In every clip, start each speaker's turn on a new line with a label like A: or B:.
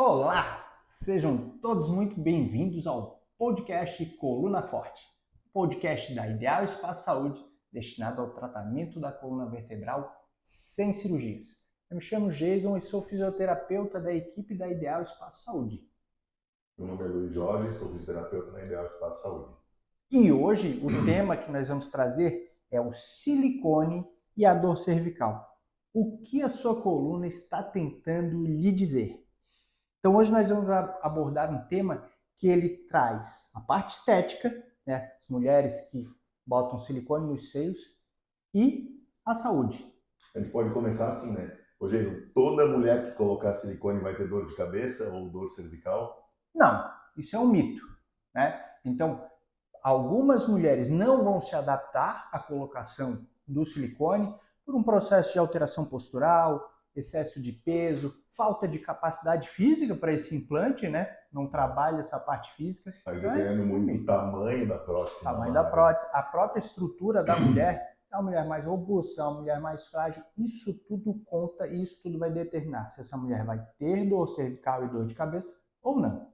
A: Olá! Sejam todos muito bem-vindos ao podcast Coluna Forte, podcast da Ideal Espaço Saúde, destinado ao tratamento da coluna vertebral sem cirurgias. Eu me chamo Jason e sou fisioterapeuta da equipe da Ideal Espaço Saúde.
B: Meu nome é Luiz Jorge, sou fisioterapeuta na Ideal Espaço Saúde.
A: E hoje o tema que nós vamos trazer é o silicone e a dor cervical. O que a sua coluna está tentando lhe dizer? Então hoje nós vamos abordar um tema que ele traz a parte estética, né, as mulheres que botam silicone nos seios, e a saúde.
B: A gente pode começar assim, né? Ô Jason, toda mulher que colocar silicone vai ter dor de cabeça ou dor cervical?
A: Não, isso é um mito, né? Então, algumas mulheres não vão se adaptar à colocação do silicone por um processo de alteração postural, excesso de peso, falta de capacidade física para esse implante, né? Não trabalha essa parte física.
B: Aí dependendo muito do tamanho da prótese.
A: Tamanho da prótese, a própria estrutura da mulher, se é uma mulher mais robusta, se é uma mulher mais frágil, isso tudo conta e isso tudo vai determinar se essa mulher vai ter dor cervical e dor de cabeça ou não.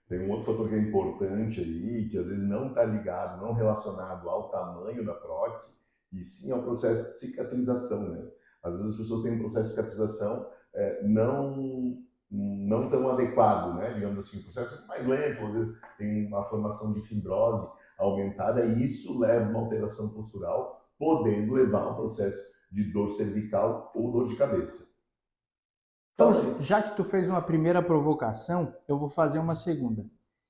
B: Tem um outro fator que é importante aí, que às vezes não está ligado, não relacionado ao tamanho da prótese, e sim ao processo de cicatrização, né? Às vezes as pessoas têm um processo de cicatrização não tão adequado, né? Digamos assim, um processo mais lento, às vezes tem uma formação de fibrose aumentada, e isso leva a uma alteração postural, podendo levar a um processo de dor cervical ou dor de cabeça.
A: Então, já que tu fez uma primeira provocação, eu vou fazer uma segunda.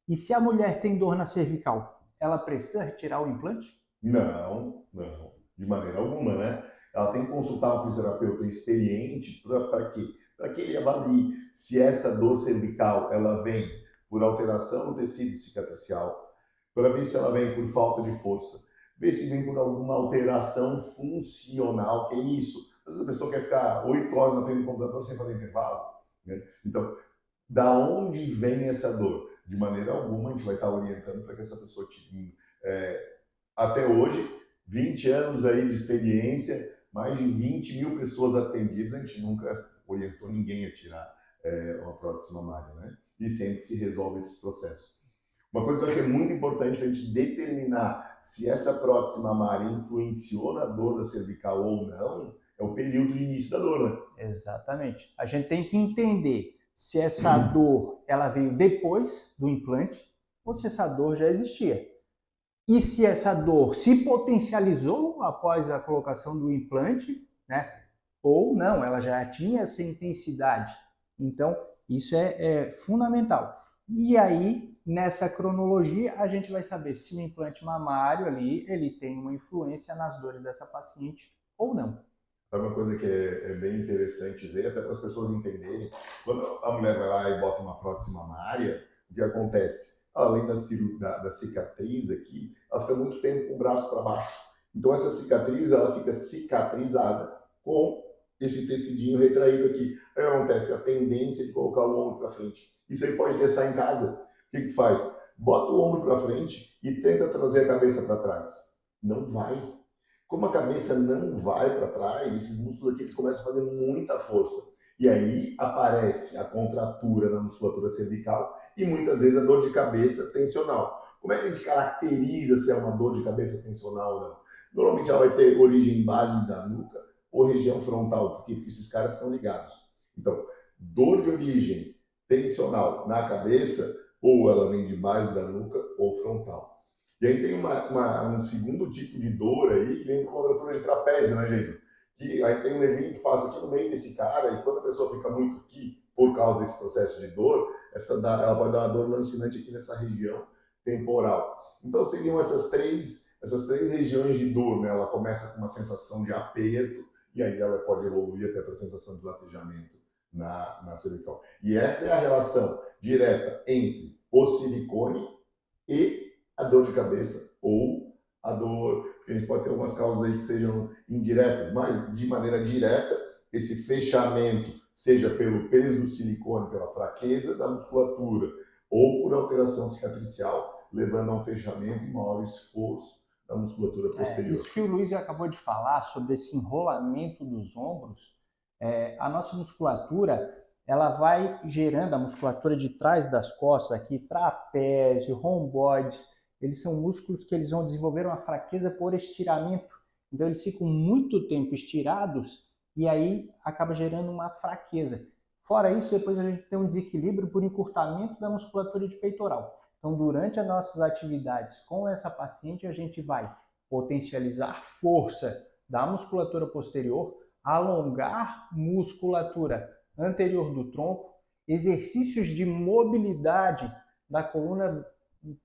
A: E se a mulher tem dor na cervical, ela precisa retirar o implante?
B: Não, de maneira alguma, né? Ela tem que consultar um fisioterapeuta experiente para quê? Para que ele avalie se essa dor cervical ela vem por alteração no tecido cicatricial, para ver se ela vem por falta de força, ver se vem por alguma alteração funcional, que é isso. Às vezes a pessoa quer ficar 8 horas na frente do computador sem fazer intervalo, né? Então, da onde vem essa dor? De maneira alguma a gente vai estar orientando para que essa pessoa tire. Até hoje, 20 anos aí de experiência, mais de 20 mil pessoas atendidas, a gente nunca orientou ninguém a tirar uma prótese mamária, né? E sempre se resolve esse processo. Uma coisa que eu acho que é muito importante para a gente determinar se essa prótese mamária influenciou na dor da cervical ou não, é o período de início da dor, né?
A: Exatamente. A gente tem que entender se essa dor ela veio depois do implante ou se essa dor já existia. E se essa dor se potencializou após a colocação do implante, né? Ou não, ela já tinha essa intensidade. Então, isso é fundamental. E aí, nessa cronologia, a gente vai saber se o implante mamário ali, ele tem uma influência nas dores dessa paciente ou não.
B: Sabe uma coisa que é bem interessante ver, até para as pessoas entenderem, quando a mulher vai lá e bota uma prótese mamária, o que acontece? Além da cicatriz aqui, ela fica muito tempo com o braço para baixo. Então essa cicatriz, ela fica cicatrizada com esse tecidinho retraído aqui. Aí acontece a tendência de colocar o ombro para frente. Isso aí pode testar em casa. O que tu faz? Bota o ombro para frente e tenta trazer a cabeça para trás. Não vai. Como a cabeça não vai para trás, esses músculos aqui eles começam a fazer muita força. E aí aparece a contratura na musculatura cervical e muitas vezes a dor de cabeça tensional. Como é que a gente caracteriza se é uma dor de cabeça tensional ou não? Normalmente ela vai ter origem base da nuca ou região frontal. Por quê? Porque esses caras são ligados. Então, dor de origem tensional na cabeça, ou ela vem de base da nuca ou frontal. E a gente tem um segundo tipo de dor aí, que vem por contratura de trapézio, né, Jason? Que aí tem um nervinho que passa aqui no meio desse cara, e quando a pessoa fica muito aqui, por causa desse processo de dor, ela pode dar uma dor lancinante aqui nessa região temporal. Então seriam essas três regiões de dor, né? Ela começa com uma sensação de aperto, e aí ela pode evoluir até para a sensação de latejamento na cervical. E essa é a relação direta entre o silicone e a dor de cabeça ou a dor, a gente pode ter algumas causas aí que sejam indiretas, mas de maneira direta, esse fechamento, seja pelo peso do silicone, pela fraqueza da musculatura, ou por alteração cicatricial, levando a um fechamento e maior esforço da musculatura posterior.
A: Isso que o Luiz acabou de falar sobre esse enrolamento dos ombros, a nossa musculatura, ela vai gerando a musculatura de trás das costas aqui, trapézio, romboides, eles são músculos que eles vão desenvolver uma fraqueza por estiramento. Então eles ficam muito tempo estirados e aí acaba gerando uma fraqueza. Fora isso, depois a gente tem um desequilíbrio por encurtamento da musculatura de peitoral. Então durante as nossas atividades com essa paciente, a gente vai potencializar força da musculatura posterior, alongar musculatura anterior do tronco, exercícios de mobilidade da coluna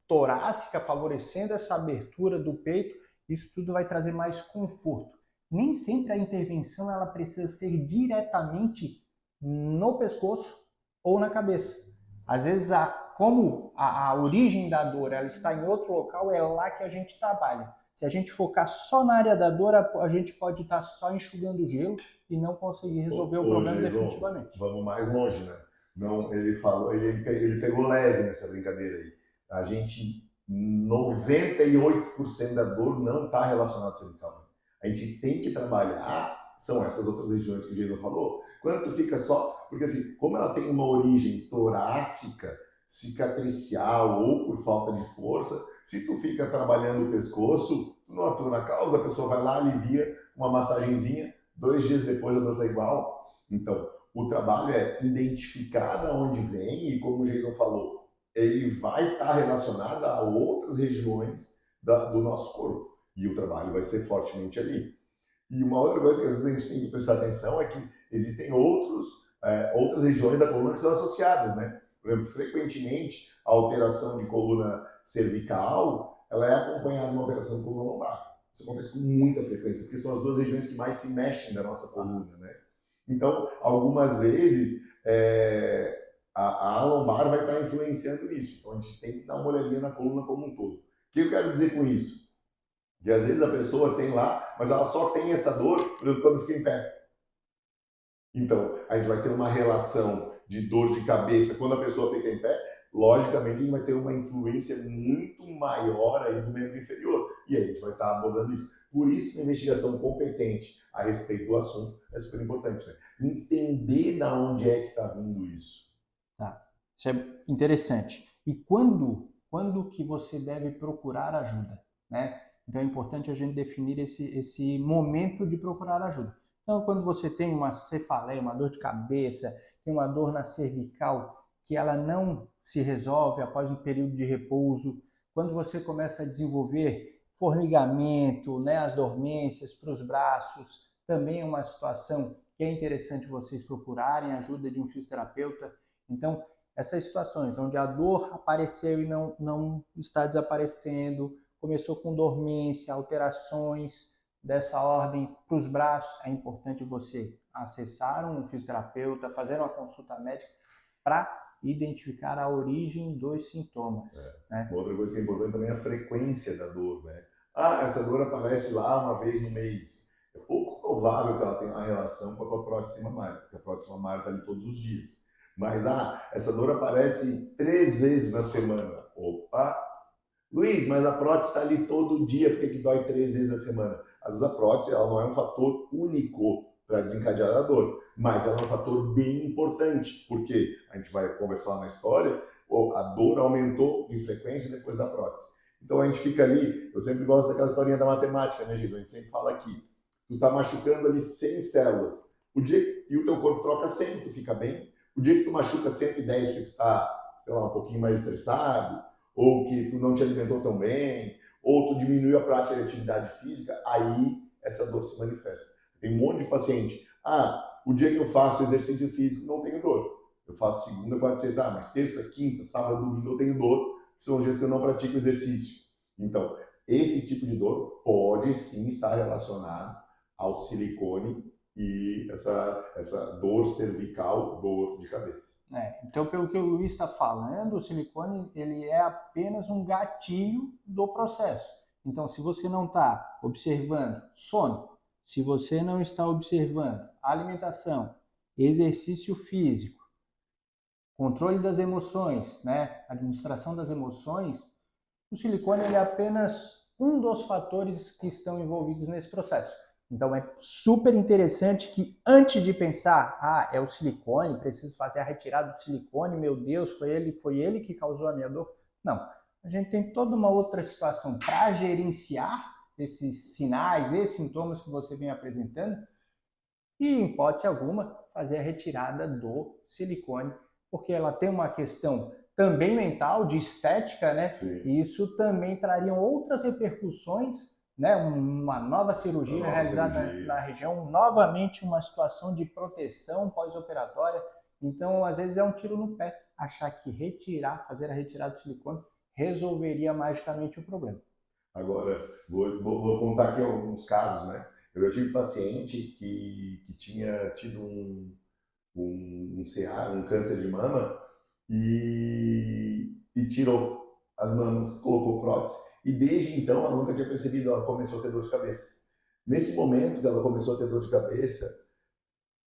A: torácica, favorecendo essa abertura do peito. Isso tudo vai trazer mais conforto. Nem sempre a intervenção ela precisa ser diretamente no pescoço ou na cabeça. Às vezes, como a origem da dor ela está em outro local, é lá que a gente trabalha. Se a gente focar só na área da dor, a gente pode estar só enxugando o gelo e não conseguir resolver o problema definitivamente.
B: Vamos mais longe, né? Não, ele falou, ele pegou leve nessa brincadeira aí. A gente, 98% da dor não está relacionada à cervical. A gente tem que trabalhar, são essas outras regiões que o Jason falou, quando tu fica só, porque assim, como ela tem uma origem torácica, cicatricial ou por falta de força, se tu fica trabalhando o pescoço, tu não atua na causa, a pessoa vai lá, alivia uma massagenzinha, 2 dias depois a dor está igual. Então, o trabalho é identificar de onde vem e, como o Jason falou, ele vai estar relacionado a outras regiões do nosso corpo. E o trabalho vai ser fortemente ali. E uma outra coisa que às vezes a gente tem que prestar atenção é que existem outras regiões da coluna que são associadas, né? Por exemplo, frequentemente, a alteração de coluna cervical, ela é acompanhada de uma alteração de coluna lombar. Isso acontece com muita frequência, porque são as 2 regiões que mais se mexem da nossa coluna, né? Então, algumas vezes, a lombar vai estar influenciando isso. Então, a gente tem que dar uma olhadinha na coluna como um todo. O que eu quero dizer com isso? Que às vezes a pessoa tem lá, mas ela só tem essa dor quando fica em pé. Então, a gente vai ter uma relação de dor de cabeça quando a pessoa fica em pé, logicamente a gente vai ter uma influência muito maior aí do membro inferior. E aí a gente vai estar abordando isso. Por isso, a investigação competente a respeito do assunto é super importante, né? Entender da onde é que está vindo isso.
A: Tá. Isso é interessante. E quando que você deve procurar ajuda, né? Então é importante a gente definir esse momento de procurar ajuda. Então, quando você tem uma cefaleia, uma dor de cabeça, tem uma dor na cervical que ela não se resolve após um período de repouso, quando você começa a desenvolver formigamento, né, as dormências para os braços, também é uma situação que é interessante vocês procurarem a ajuda de um fisioterapeuta. Então, essas situações onde a dor apareceu e não está desaparecendo, começou com dormência, alterações dessa ordem para os braços, é importante você acessar um fisioterapeuta, fazer uma consulta médica para identificar a origem dos sintomas. Né?
B: Outra coisa que é importante também é a frequência da dor, né? Essa dor aparece lá uma vez no mês. É pouco provável que ela tenha uma relação com a tua prótese mamária, porque a prótese mamária está ali todos os dias. Mas, essa dor aparece 3 vezes na semana. Opa! Luiz, mas a prótese está ali todo dia, por que dói 3 vezes na semana? Às vezes a prótese ela não é um fator único para desencadear a dor, mas ela é um fator bem importante, porque a gente vai conversar lá na história, a dor aumentou de frequência depois da prótese. Então a gente fica ali, eu sempre gosto daquela historinha da matemática, né, Jesus? A gente sempre fala aqui, tu tá machucando ali 100 células, e o teu corpo troca 100, tu fica bem. O dia que tu machuca 110 porque tu tá, sei lá, um pouquinho mais estressado, ou que tu não te alimentou tão bem, ou tu diminuiu a prática de atividade física, aí essa dor se manifesta. Tem um monte de paciente, o dia que eu faço exercício físico não tenho dor. Eu faço segunda, quarta, sexta, mas terça, quinta, sábado, domingo eu tenho dor, que são os dias que eu não pratico exercício. Então, esse tipo de dor pode sim estar relacionado ao silicone e essa dor cervical, dor de cabeça.
A: Então, pelo que o Luiz está falando, o silicone ele é apenas um gatilho do processo. Então, se você não está observando sono, se você não está observando alimentação, exercício físico, controle das emoções, né, administração das emoções, o silicone ele é apenas um dos fatores que estão envolvidos nesse processo. Então é super interessante que antes de pensar, é o silicone, preciso fazer a retirada do silicone, meu Deus, foi ele que causou a minha dor. Não, a gente tem toda uma outra situação para gerenciar esses sinais e sintomas que você vem apresentando e, em hipótese alguma, fazer a retirada do silicone, porque ela tem uma questão também mental, de estética, né?
B: Sim.
A: E isso também traria outras repercussões, né? Uma nova cirurgia realizada na região, novamente uma situação de proteção pós-operatória. Então, às vezes é um tiro no pé achar que fazer a retirada do silicone resolveria magicamente o problema.
B: Agora, vou contar aqui alguns casos, né? Eu já tive paciente que tinha tido um CA, um câncer de mama, e tirou as mamas, colocou prótese, e desde então ela nunca tinha percebido, ela começou a ter dor de cabeça. Nesse momento que ela começou a ter dor de cabeça,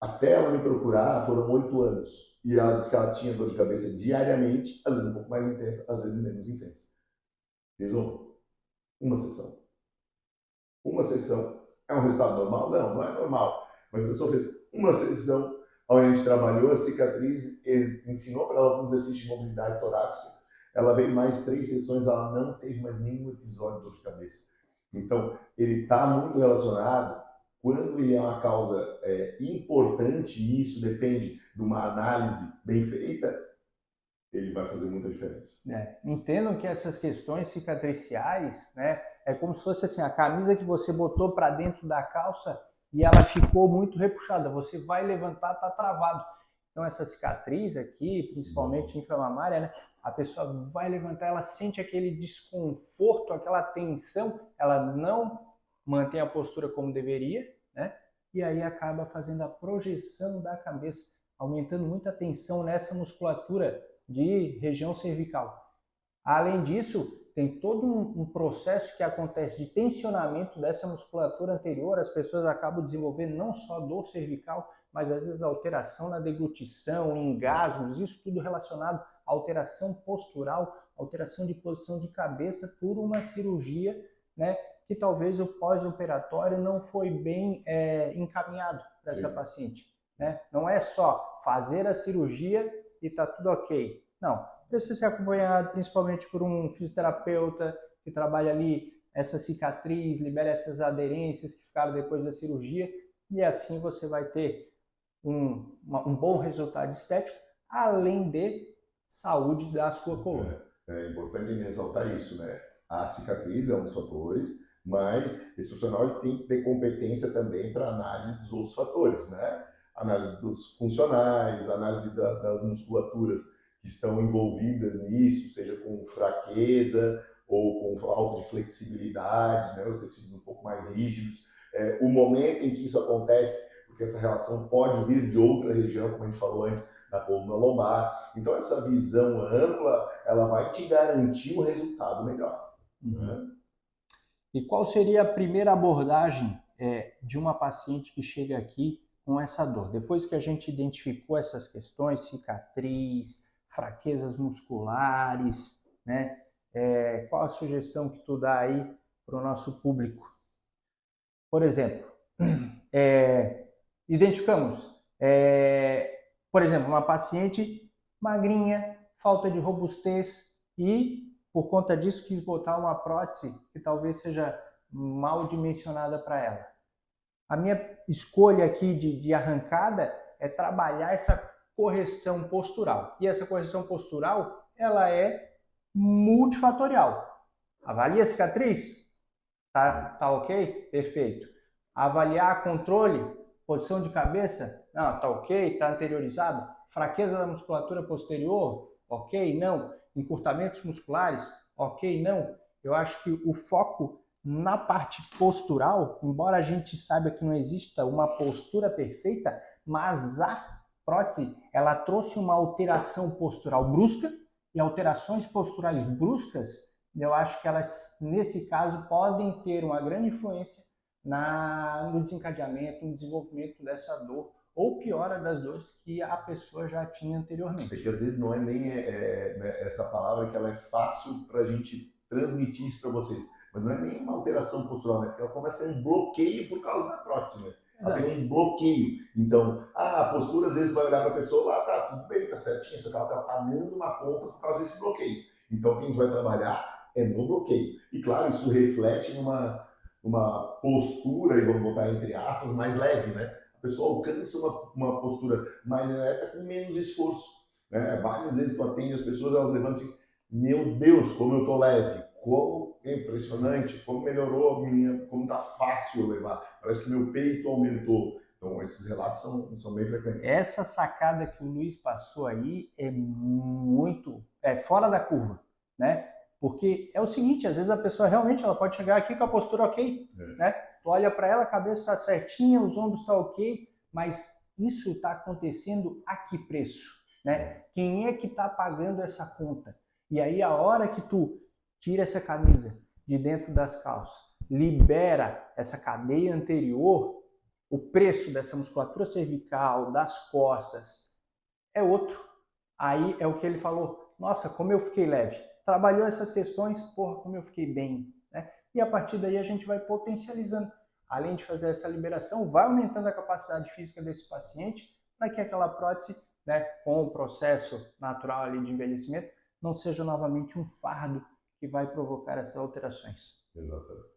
B: até ela me procurar foram 8 anos. E ela disse que ela tinha dor de cabeça diariamente, às vezes um pouco mais intensa, às vezes menos intensa. Resumo, uma sessão. Uma sessão. É um resultado normal? Não, não é normal. Mas a pessoa fez uma sessão, onde a gente trabalhou a cicatriz, ensinou para ela alguns exercícios de mobilidade torácica. Ela veio mais 3 sessões, ela não teve mais nenhum episódio de dor de cabeça. Então, ele está muito relacionado, quando ele é uma causa importante, e isso depende de uma análise bem feita, ele vai fazer muita diferença.
A: Entendam que essas questões cicatriciais, né, é como se fosse assim, a camisa que você botou para dentro da calça e ela ficou muito repuxada. Você vai levantar, tá travado. Então essa cicatriz aqui, principalmente inflamatória, né, a pessoa vai levantar, ela sente aquele desconforto, aquela tensão, ela não mantém a postura como deveria, né? E aí acaba fazendo a projeção da cabeça, aumentando muito a tensão nessa musculatura de região cervical. Além disso, tem todo um processo que acontece de tensionamento dessa musculatura anterior. As pessoas acabam desenvolvendo não só dor cervical, mas às vezes alteração na deglutição, engasgos, isso tudo relacionado à alteração postural, alteração de posição de cabeça por uma cirurgia, né, que talvez o pós-operatório não foi bem encaminhado para essa paciente. Né? Não é só fazer a cirurgia e está tudo ok. Não, precisa ser acompanhado principalmente por um fisioterapeuta que trabalha ali essa cicatriz, libera essas aderências que ficaram depois da cirurgia, e assim você vai ter um bom resultado estético, além de saúde da sua coluna.
B: É importante ressaltar isso, né? A cicatriz é um dos fatores, mas esse profissional tem que ter competência também para análise dos outros fatores, né? Análise dos funcionais, análise das musculaturas que estão envolvidas nisso, seja com fraqueza ou com falta de flexibilidade, né? Os tecidos um pouco mais rígidos. O momento em que isso acontece, porque essa relação pode vir de outra região, como a gente falou antes, da coluna lombar. Então, essa visão ampla, ela vai te garantir um resultado melhor. Né?
A: E qual seria a primeira abordagem de uma paciente que chega aqui com essa dor? Depois que a gente identificou essas questões, cicatriz, fraquezas musculares, né? Qual a sugestão que tu dá aí para o nosso público? Por exemplo, identificamos, por exemplo, uma paciente magrinha, falta de robustez e, por conta disso, quis botar uma prótese que talvez seja mal dimensionada para ela. A minha escolha aqui de arrancada é trabalhar essa correção postural. E essa correção postural, ela é multifatorial. Avalia a cicatriz? Tá ok? Perfeito. Avaliar controle, posição de cabeça? Não, tá ok, tá anteriorizado. Fraqueza da musculatura posterior? Ok, não. Encurtamentos musculares? Ok, não. Eu acho que o foco na parte postural, embora a gente saiba que não exista uma postura perfeita, mas a prótese, ela trouxe uma alteração postural brusca, e alterações posturais bruscas, eu acho que elas, nesse caso, podem ter uma grande influência no desencadeamento, no desenvolvimento dessa dor, ou piora das dores que a pessoa já tinha anteriormente.
B: É que às vezes não é nem essa palavra que ela é fácil para a gente transmitir isso para vocês, mas não é nem uma alteração postural, né? Porque ela começa a ter um bloqueio por causa da prótese, né? Ela
A: Verdade.
B: tem um bloqueio. Então, a postura, às vezes, vai olhar para a pessoa lá, tá tudo bem, tá certinho, só que ela está pagando uma conta por causa desse bloqueio. Então, o que a gente vai trabalhar é no bloqueio. E, claro, isso reflete numa postura, e vamos botar entre aspas, mais leve, né? A pessoa alcança uma postura mais ereta com menos esforço. Né? Várias vezes tu atende as pessoas, elas levantam assim, meu Deus, como eu tô leve, como é impressionante, como melhorou a minha, como tá fácil eu levar, parece que meu peito aumentou. Então esses relatos são bem frequentes.
A: Essa sacada que o Luiz passou aí é muito fora da curva, né? Porque é o seguinte, às vezes a pessoa realmente ela pode chegar aqui com a postura ok, né? Tu olha para ela, a cabeça está certinha, os ombros estão ok, mas isso está acontecendo a que preço, né? Quem é que está pagando essa conta? E aí a hora que tu tira essa camisa de dentro das calças, libera essa cadeia anterior, o preço dessa musculatura cervical, das costas, é outro. Aí é o que ele falou, nossa, como eu fiquei leve. Trabalhou essas questões, porra, como eu fiquei bem. Né? E a partir daí a gente vai potencializando. Além de fazer essa liberação, vai aumentando a capacidade física desse paciente para que aquela prótese, né, com o processo natural ali de envelhecimento, não seja novamente um fardo que vai provocar essas alterações.
B: Exatamente.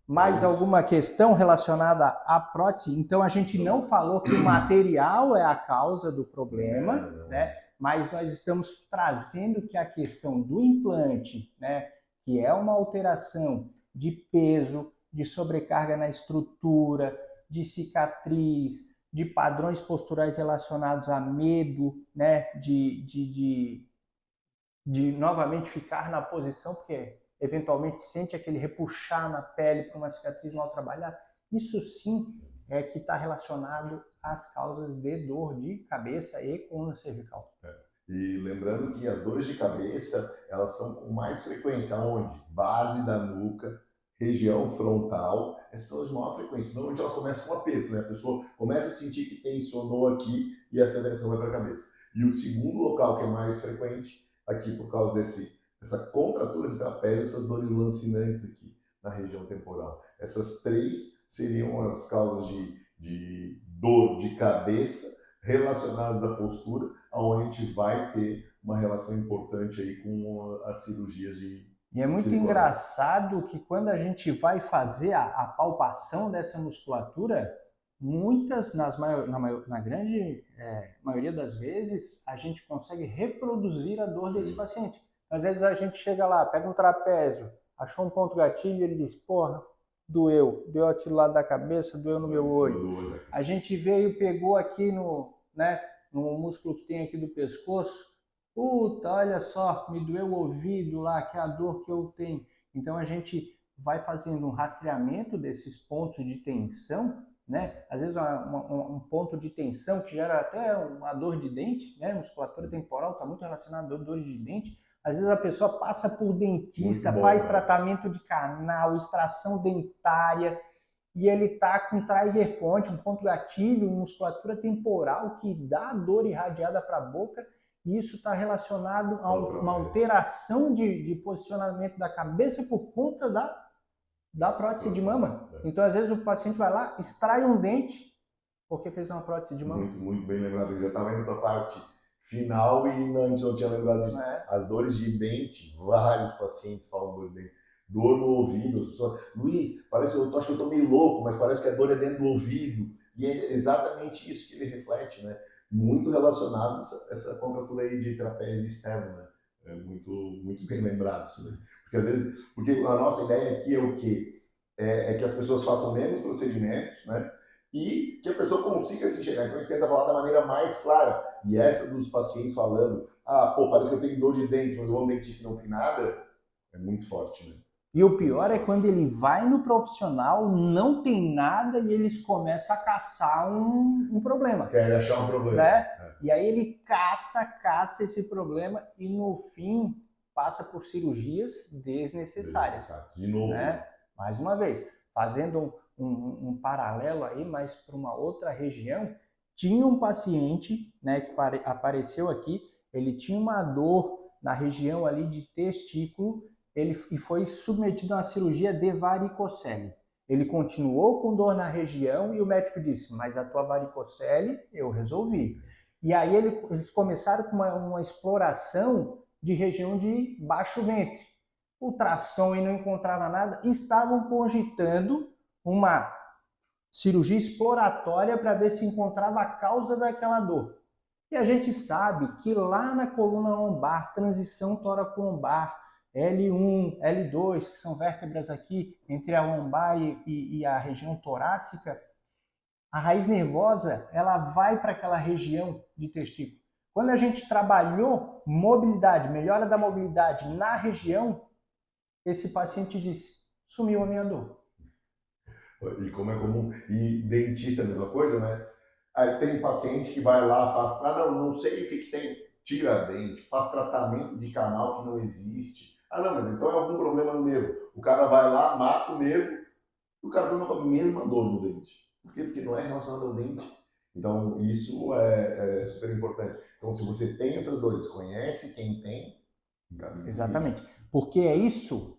A: Mais alguma questão relacionada à prótese? Então, a gente não falou que o material é a causa do problema, né? Mas nós estamos trazendo que a questão do implante, né, que é uma alteração de peso, de sobrecarga na estrutura, de cicatriz, de padrões posturais relacionados a medo, né, de novamente ficar na posição, porque eventualmente sente aquele repuxar na pele para uma cicatriz mal trabalhada, isso sim é que está relacionado às causas de dor de cabeça e coluna cervical.
B: E lembrando que as dores de cabeça, elas são com mais frequência onde? Base da nuca, região frontal, essas são as de maior frequência. Normalmente elas começam com aperto, né? A pessoa começa a sentir que tensionou aqui e essa tensão vai para a cabeça. E o segundo local que é mais frequente, aqui por causa dessa contratura de trapézio, essas dores lancinantes aqui na região temporal. Essas três seriam as causas de dor de cabeça relacionadas à postura, onde a gente vai ter uma relação importante aí com as cirurgias de
A: E é muito engraçado que quando a gente vai fazer a palpação dessa musculatura, muitas, na grande maioria das vezes, a gente consegue reproduzir a dor desse paciente. Às vezes a gente chega lá, pega um trapézio, achou um ponto gatilho e ele diz, porra, doeu aqui do lado da cabeça, doeu no meu olho. A gente veio, pegou aqui no músculo que tem aqui do pescoço, puta, olha só, me doeu o ouvido lá, que é a dor que eu tenho. Então a gente vai fazendo um rastreamento desses pontos de tensão, né? Às vezes um ponto de tensão que gera até uma dor de dente, né? Musculatura temporal está muito relacionada a dor de dente. Às vezes a pessoa passa por dentista, faz tratamento de canal, extração dentária, e ele está com trigger point, um ponto gatilho em musculatura temporal que dá dor irradiada para a boca, e isso está relacionado a uma alteração de posicionamento da cabeça por conta da prótese de mama. Então, às vezes, o paciente vai lá, extrai um dente, porque fez uma prótese de mama.
B: Muito, muito bem lembrado. Eu já estava indo para a parte final e antes não tinha lembrado disso. As dores de dente, vários pacientes falam dor de dente. Dor no ouvido. As pessoas, Luiz, acho que eu estou meio louco, mas parece que a dor é dentro do ouvido. E é exatamente isso que ele reflete, né? Muito relacionado a essa contratura aí de trapézio externo, né? É muito, muito bem lembrado isso, né? Porque a nossa ideia aqui é o quê? É que as pessoas façam menos procedimentos, né? E que a pessoa consiga se enxergar. Então a gente tenta falar da maneira mais clara. E essa dos pacientes falando, parece que eu tenho dor de dente, mas eu vou no dentista e não tem nada, é muito forte, né?
A: E o pior é quando ele vai no profissional, não tem nada e eles começam a caçar um problema.
B: Quer achar um problema.
A: Né? E aí ele caça esse problema e no fim passa por cirurgias desnecessárias.
B: De novo.
A: Né? Mais uma vez, fazendo um paralelo aí, mas para uma outra região, tinha um paciente, né, que apareceu aqui, ele tinha uma dor na região ali de testículo, e foi submetido a uma cirurgia de varicocele. Ele continuou com dor na região e o médico disse, mas a tua varicocele eu resolvi. E aí eles começaram com uma exploração de região de baixo ventre. Ultrassom e não encontrava nada, estavam cogitando uma cirurgia exploratória para ver se encontrava a causa daquela dor. E a gente sabe que lá na coluna lombar, transição tóraco-lombar, L1, L2, que são vértebras aqui entre a lombar e a região torácica, a raiz nervosa ela vai para aquela região de testículo. Quando a gente trabalhou mobilidade, melhora da mobilidade na região, esse paciente disse, sumiu a minha dor.
B: E como é comum, e dentista é a mesma coisa, né? Aí tem paciente que vai lá, faz, não sei o que tem, tira dente, faz tratamento de canal que não existe. Não, mas então é algum problema no nervo. O cara vai lá, mata o nervo, e o cara tem a mesma dor no dente. Por quê? Porque não é relacionado ao dente. Então, isso é super importante. Então, se você tem essas dores, conhece quem tem, encaminha.
A: Exatamente. Porque é isso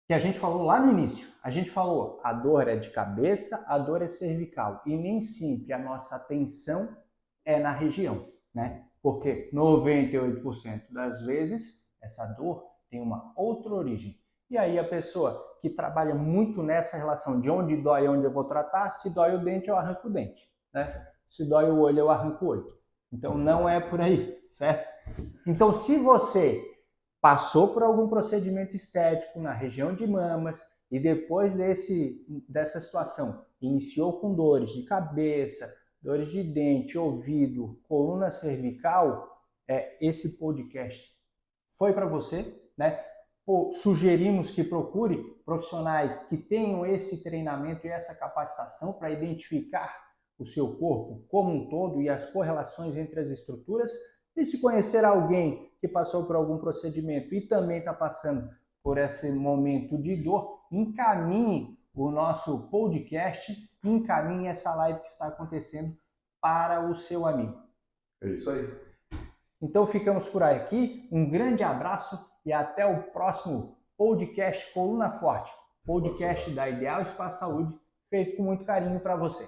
A: que a gente falou lá no início. A gente falou, a dor é de cabeça, a dor é cervical. E nem sempre a nossa atenção é na região, né? Porque 98% das vezes essa dor tem uma outra origem. E aí a pessoa que trabalha muito nessa relação de onde dói, onde eu vou tratar, se dói o dente, eu arranco o dente, né? Se dói o olho, eu arranco o olho. Então não é por aí, certo? Então se você passou por algum procedimento estético na região de mamas e depois dessa situação iniciou com dores de cabeça, dores de dente, ouvido, coluna cervical, esse podcast foi para você, né? Sugerimos que procure profissionais que tenham esse treinamento e essa capacitação para identificar o seu corpo como um todo e as correlações entre as estruturas. E se conhecer alguém que passou por algum procedimento e também está passando por esse momento de dor, encaminhe o nosso podcast, encaminhe essa live que está acontecendo para o seu amigo.
B: É isso aí.
A: Então ficamos por aqui, um grande abraço e até o próximo podcast Coluna Forte, podcast da Ideal Espaço Saúde, feito com muito carinho para você.